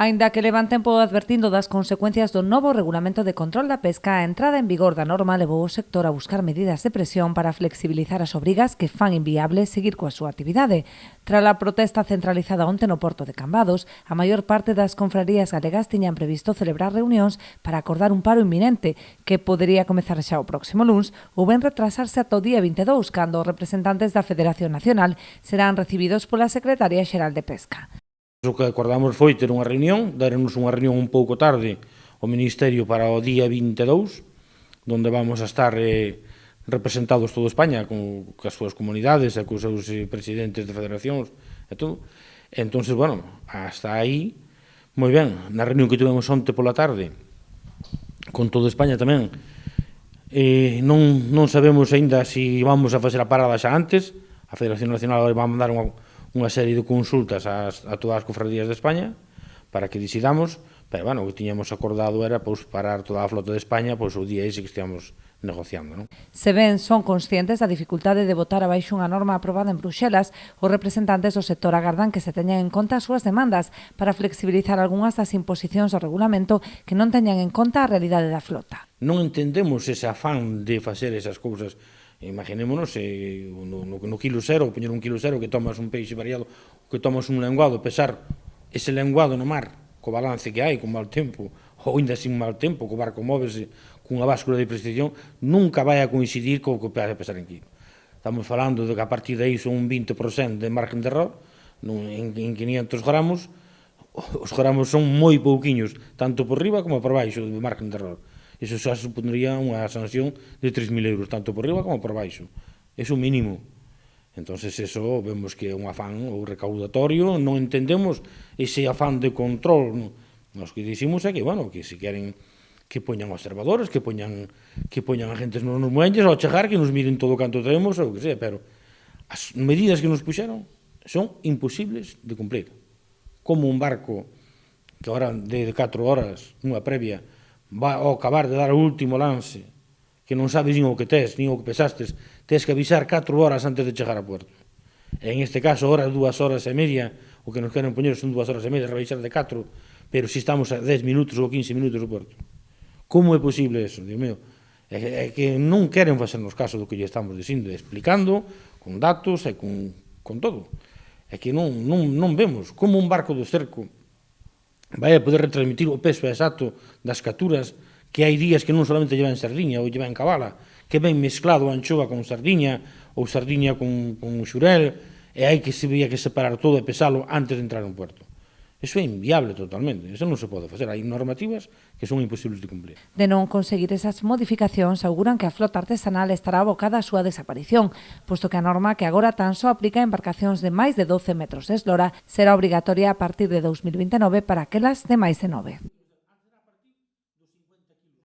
Aínda que levan tempo advertindo das consecuencias do novo regulamento de control da pesca, a entrada en vigor da norma levou o sector a buscar medidas de presión para flexibilizar as obrigas que fan inviable seguir coa súa actividade. Tras a protesta centralizada onte no porto de Cambados, a maior parte das confrarías galegas tiñan previsto celebrar reunións para acordar un paro inminente, que podería comezar xa o próximo luns ou ben retrasarse ata o día 22, cando os representantes da Federación Nacional serán recibidos pola Secretaría Xeral de Pesca. O que acordamos foi ter unha reunión, daremos unha reunión un pouco tarde ao Ministerio para o día 22, onde vamos a estar representados toda España, con as súas comunidades e cos seus presidentes de federacións e todo. Entón, bueno, hasta aí, moi ben, na reunión que tivemos onte pola tarde, con toda España tamén, non sabemos aínda se vamos a facer a parada xa antes. A Federación Nacional vai mandar unha serie de consultas a todas as cofradías de España para que decidamos, pero, bueno, o que tiñamos acordado era parar toda a flota de España o día ese que estíamos negociando, non? Se ben son conscientes da dificultade de votar abaixo unha norma aprobada en Bruxelas, os representantes do sector agardan que se teñan en conta as súas demandas para flexibilizar algunhas das imposicións do regulamento que non teñan en conta a realidade da flota. Non entendemos ese afán de facer esas cousas. Imaginémonos no kilo cero, poñer un kilo cero, que tomas un peixe variado, que tomas un lenguado, pesar ese lenguado no mar, co balance que hai, con mal tempo, ou ainda sin mal tempo, co barco móvese cunha báscula de precisión, nunca vai a coincidir co que vai a pesar en kilo. Estamos falando de que a partir de aí son un 20% de margen de error, en 500 gramos, os gramos son moi pouquiños, tanto por riba como por baixo de margen de error. Iso xa supondría unha sanción de 3.000 euros, tanto por riba como por baixo. É o mínimo. Entón, eso vemos que é un afán ou recaudatorio, non entendemos ese afán de control. Nos que dicimos é que, bueno, que se queren que poñan observadores, que poñan agentes nos muelles ao chegar, que nos miren todo o canto traemos, ou que sea, pero as medidas que nos puxeron son imposibles de cumplir. Como un barco que ahora de 4 horas, unha previa, vai ao acabar de dar o último lance, que non sabes nin o que tes, nin o que pesastes, tes que avisar 4 horas antes de chegar a puerto. En este caso, ahora 2 horas e media, o que nos queren poñer son 2 horas e media, rebaixar de 4, pero si estamos a 10 minutos ou 15 minutos do puerto. Como é posible eso, Dios mío? É que non queren facernos caso do que lle estamos dicindo, explicando, con datos e con todo. É que non vemos como un barco do cerco vai a poder retransmitir o peso exacto das capturas, que hai días que non solamente llevan sardiña ou llevan cabala, que ven mezclado anchoa con sardiña ou sardiña con xurel, e hai que separar todo e pesalo antes de entrar no puerto. Eso é inviable totalmente, eso non se pode facer. Hai normativas que son imposibles de cumplir. De non conseguir esas modificacións, auguran que a flota artesanal estará abocada á súa desaparición, posto que a norma que agora tan só aplica a embarcacións de máis de 12 metros de eslora será obrigatoria a partir de 2029 para aquelas de máis de 9.